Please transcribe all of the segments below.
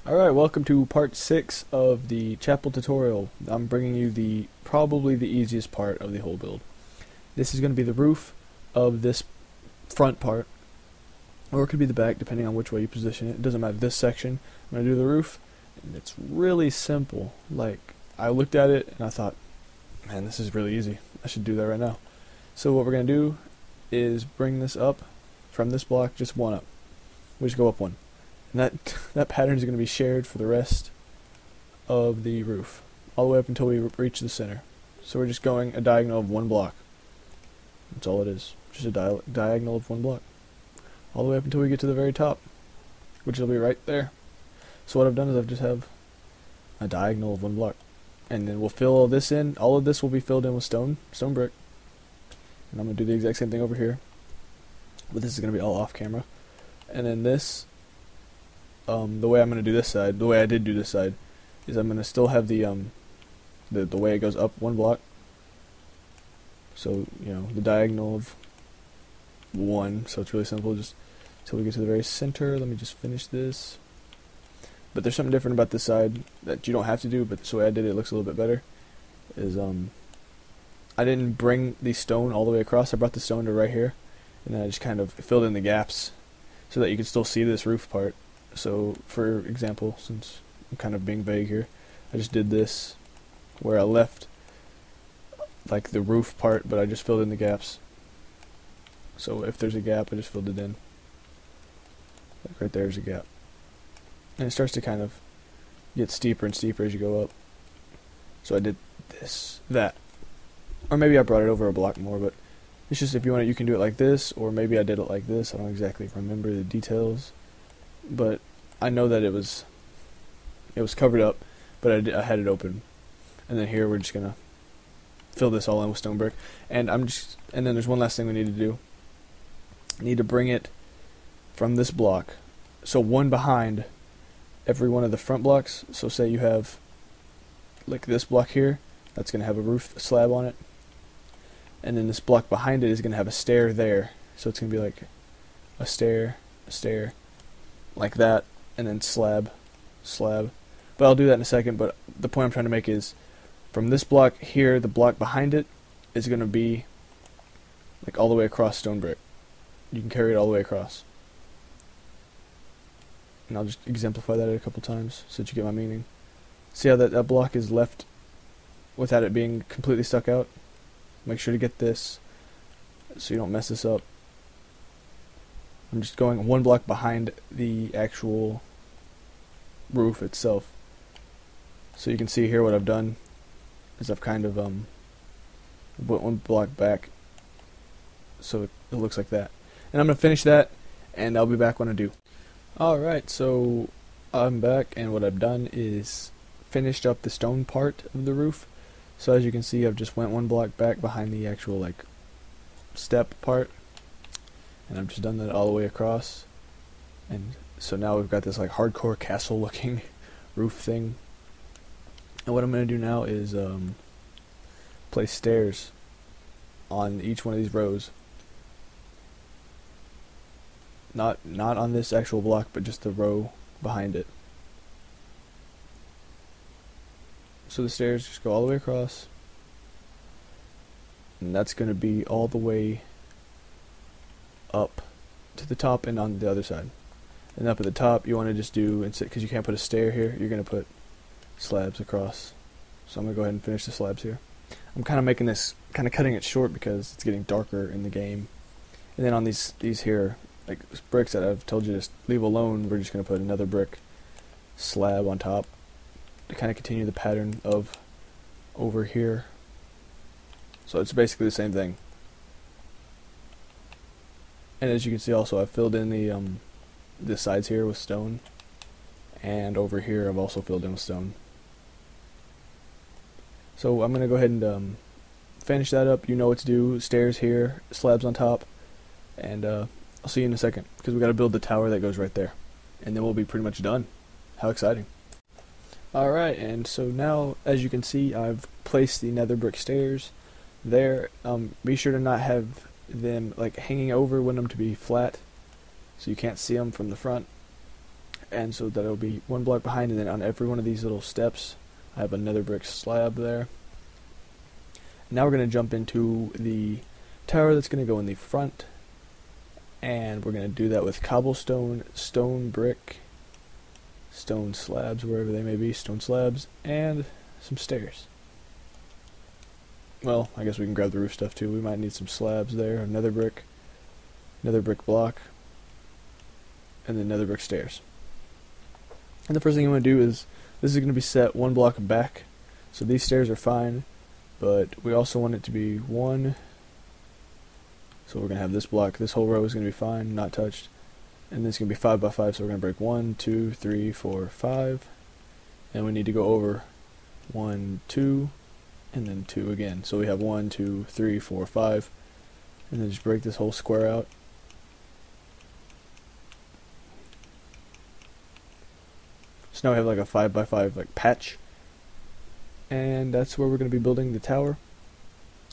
Alright, welcome to part 6 of the chapel tutorial. I'm bringing you probably the easiest part of the whole build. This is going to be the roof of this front part, or it could be the back depending on which way you position it. It doesn't matter. This section, I'm going to do the roof, and it's really simple. Like, I looked at it and I thought, man, this is really easy. I should do that right now. So what we're going to do is bring this up from this block, just one up. We just go up one. And that pattern is going to be shared for the rest of the roof, all the way up until we reach the center. So we're just going a diagonal of one block. That's all it is, just a diagonal of one block, all the way up until we get to the very top, which will be right there. So what I've done is I've just have a diagonal of one block, and then we'll fill all this in. All of this will be filled in with stone brick, and I'm going to do the exact same thing over here, but this is going to be all off camera. And then this. The way I'm going to do this side, the way I did do this side, is I'm going to still have the way it goes up one block. So, you know, the diagonal of one, so it's really simple, just until we get to the very center. Let me just finish this. But there's something different about this side that you don't have to do, but the way I did it, it looks a little bit better. Is I didn't bring the stone all the way across, I brought the stone to right here, and then I just kind of filled in the gaps so that you can still see this roof part. So, for example, since I'm kind of being vague here, I just did this where I left like the roof part, but I just filled in the gaps. So if there's a gap, I just filled it in. Like right there's a gap. And it starts to kind of get steeper and steeper as you go up. So I did that. Or maybe I brought it over a block more, but it's just if you want it, you can do it like this, or maybe I did it like this. I don't exactly remember the details. But I know that it was covered up, but I had it open, and then here we're just gonna fill this all in with stone brick, and then there's one last thing we need to do. I need to bring it from this block, so one behind every one of the front blocks. So say you have like this block here, that's gonna have a roof slab on it, and then this block behind it is gonna have a stair there, so it's gonna be like a stair, like that, and then slab. But I'll do that in a second. But the point I'm trying to make is, from this block here, the block behind it is going to be like all the way across stone brick. You can carry it all the way across. And I'll just exemplify that a couple times so that you get my meaning. See how that block is left without it being completely stuck out? Make sure to get this so you don't mess this up. I'm just going one block behind the actual roof itself. So you can see here what I've done is I've kind of put one block back so it looks like that. And I'm going to finish that, and I'll be back when I do. Alright, so I'm back, and what I've done is finished up the stone part of the roof. So as you can see, I've just went one block back behind the actual like step part, and I've just done that all the way across. And so now we've got this like hardcore castle looking roof thing. And what I'm going to do now is place stairs on each one of these rows. Not on this actual block, but just the row behind it. So the stairs just go all the way across, and that's going to be all the way up to the top and on the other side. And up at the top, you want to just do, because you can't put a stair here, you're going to put slabs across. So I'm going to go ahead and finish the slabs here. I'm kind of making this, kind of cutting it short because it's getting darker in the game. And then on these here, like bricks that I've told you to leave alone, we're just going to put another brick slab on top to kind of continue the pattern of over here. So it's basically the same thing. And as you can see also, I've filled in the sides here with stone, and over here I've also filled in with stone. So I'm going to go ahead and finish that up. You know what to do. Stairs here, slabs on top, and I'll see you in a second, because we got to build the tower that goes right there, and then we'll be pretty much done. How exciting. Alright, and so now, as you can see, I've placed the nether brick stairs there. Be sure to not have them like hanging over. Want them to be flat, so you can't see them from the front. and so that'll be one block behind, and then on every one of these little steps I have another brick slab there. Now we're going to jump into the tower that's going to go in the front, and we're going to do that with cobblestone, stone brick, stone slabs, wherever they may be, stone slabs, and some stairs. Well, I guess we can grab the roof stuff too. We might need some slabs there, another brick block, and then another brick stairs. And the first thing you want to do is, this is going to be set one block back, so these stairs are fine, but we also want it to be one, so we're going to have this block, this whole row is going to be fine, not touched, and then it's going to be 5 by 5, so we're going to break 1, 2, 3, 4, 5, and we need to go over 1, 2, and then 2 again, so we have 1, 2, 3, 4, 5, and then just break this whole square out. So now we have like a 5 by 5 like patch, and that's where we're going to be building the tower.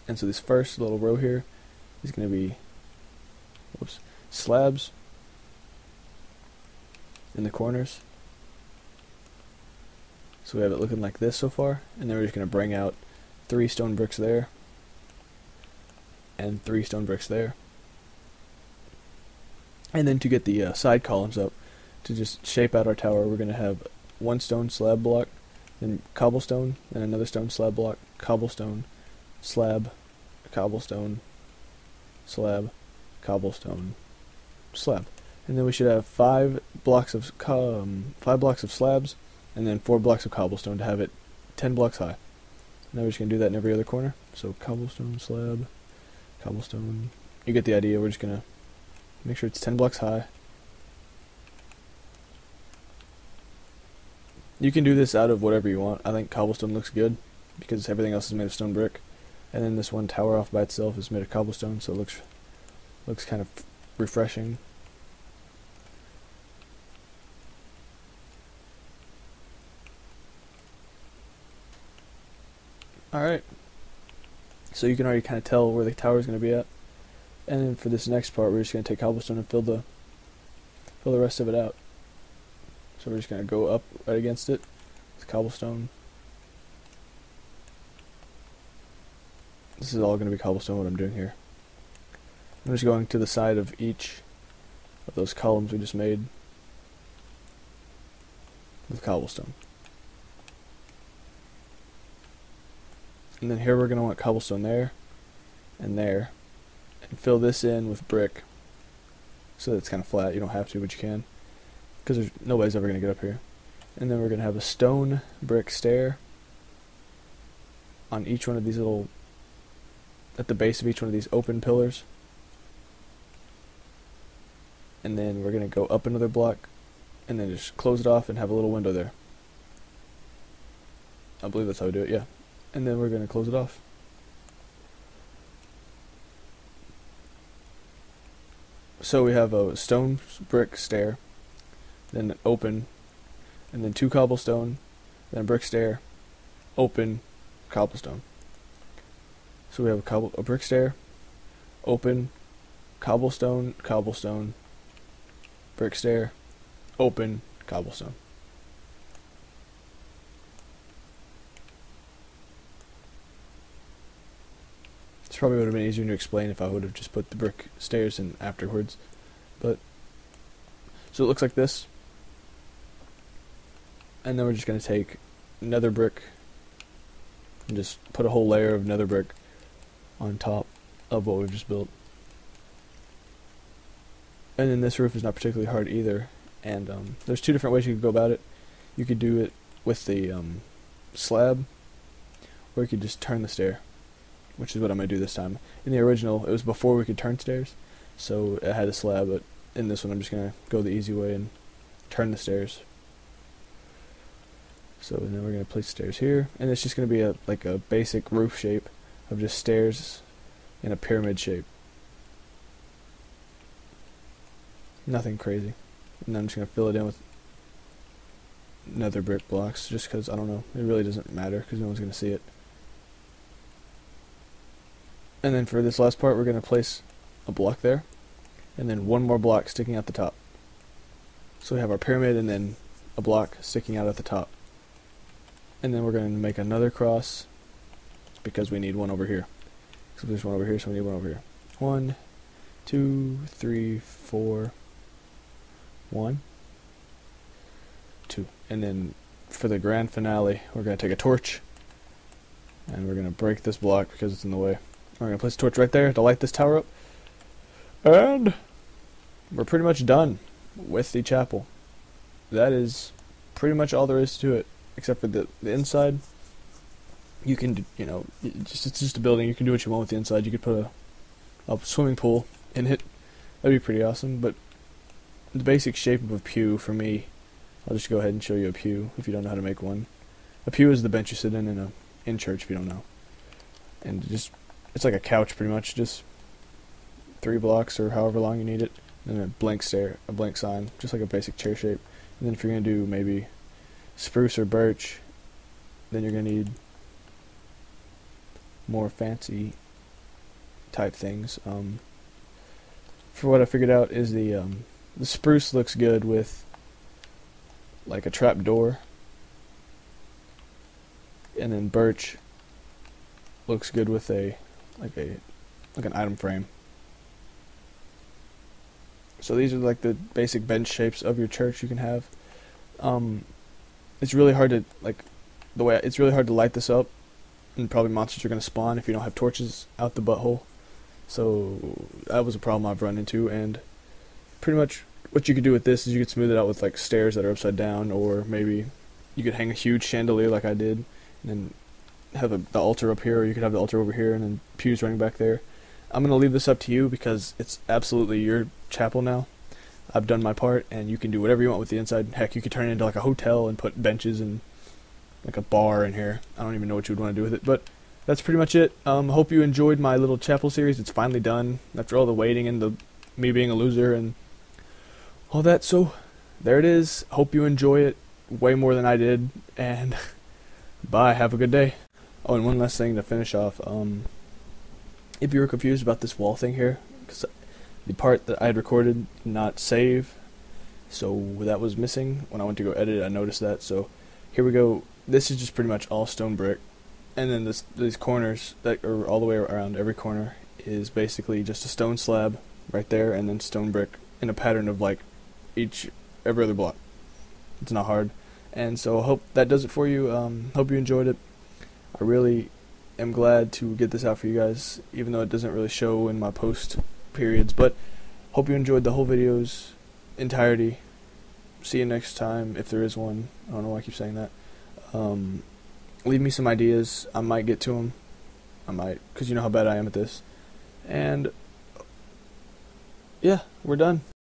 And so this first little row here is going to be slabs in the corners. So we have it looking like this so far, and then we're just going to bring out 3 stone bricks there and 3 stone bricks there. And then to get the side columns up, to just shape out our tower, we're going to have 1 stone slab block, then cobblestone, then another stone slab block, cobblestone, slab, cobblestone, slab, cobblestone, slab. And then we should have 5 blocks of slabs, and then 4 blocks of cobblestone to have it 10 blocks high. Now we're just going to do that in every other corner. So cobblestone, slab, cobblestone. You get the idea. We're just going to make sure it's 10 blocks high. You can do this out of whatever you want. I think cobblestone looks good because everything else is made of stone brick, and then this one tower off by itself is made of cobblestone, so it looks kind of refreshing. Alright, so you can already kind of tell where the tower is going to be at, and then for this next part we're just going to take cobblestone and fill the rest of it out. So we're just going to go up right against it with cobblestone. This is all going to be cobblestone, what I'm doing here. I'm just going to the side of each of those columns we just made with cobblestone. And then here we're going to want cobblestone there, and fill this in with brick so that it's kind of flat. You don't have to, but you can, because nobody's ever going to get up here. And then we're going to have a stone brick stair on each one of these little, at the base of each one of these open pillars. And then we're going to go up another block and then just close it off and have a little window there. I believe that's how we do it, yeah. And then we're going to close it off. So we have a stone brick stair, then open, and then 2 cobblestone, then a brick stair, open, cobblestone. So we have a brick stair, open, cobblestone, cobblestone, brick stair, open, cobblestone. This probably would have been easier to explain if I would have just put the brick stairs in afterwards. But so it looks like this. And then we're just going to take nether brick and just put a whole layer of nether brick on top of what we've just built. And then this roof is not particularly hard either. And there's 2 different ways you could go about it. You could do it with the slab, or you could just turn the stair, which is what I'm going to do this time. In the original, it was before we could turn stairs, so it had a slab, but in this one I'm just going to go the easy way and turn the stairs. So and then we're going to place stairs here, and it's just going to be like a basic roof shape of just stairs in a pyramid shape. Nothing crazy. And then I'm just going to fill it in with nether brick blocks, just because, I don't know, it really doesn't matter because no one's going to see it. And then for this last part we're going to place a block there, and then 1 more block sticking out the top. So we have our pyramid and then a block sticking out at the top. And then we're going to make another cross because we need one over here. So there's one over here, so we need one over here. 1, 2, 3, 4. 1, 2. And then for the grand finale, we're going to take a torch and we're going to break this block because it's in the way. We're going to place a torch right there to light this tower up. And we're pretty much done with the chapel. That is pretty much all there is to it, except for the inside. You can, you know, it's just a building. You can do what you want with the inside. You could put a swimming pool in it. That'd be pretty awesome. But the basic shape of a pew for me, I'll just go ahead and show you a pew if you don't know how to make one. A pew is the bench you sit in church if you don't know. And it's like a couch pretty much, just 3 blocks or however long you need it. And a blank sign, just like a basic chair shape. And then if you're going to do maybe spruce or birch, then you're going to need more fancy type things. For what I figured out is the spruce looks good with like a trap door, and then birch looks good with like an item frame. So these are like the basic bench shapes of your church you can have. It's really hard to it's really hard to light this up, and probably monsters are going to spawn if you don't have torches out the butthole. So that was a problem I've run into, and pretty much what you could do with this is you could smooth it out with like stairs that are upside down, or maybe you could hang a huge chandelier like I did, and then have the altar up here, or you could have the altar over here and then pews running back there. I'm going to leave this up to you because it's absolutely your chapel now. I've done my part, and you can do whatever you want with the inside. Heck, you could turn it into like a hotel and put benches and like a bar in here. I don't even know what you would want to do with it, but that's pretty much it. Hope you enjoyed my little chapel series. It's finally done after all the waiting and me being a loser and all that. So there it is. Hope you enjoy it way more than I did, and bye. Have a good day. Oh, and one last thing to finish off. If you were confused about this wall thing here, because the part that I had recorded did not save, so that was missing. When I went to go edit it, I noticed that. So here we go. This is just pretty much all stone brick, and then these corners that are all the way around every corner is basically just a stone slab right there, and then stone brick in a pattern of like every other block. It's not hard, and so I hope that does it for you. Hope you enjoyed it. I really am glad to get this out for you guys, even though it doesn't really show in my post periods, but hope you enjoyed the whole video's entirety. See you next time, if there is one. I don't know why I keep saying that. Leave me some ideas. I might get to them. I might, because you know how bad I am at this. And yeah, we're done.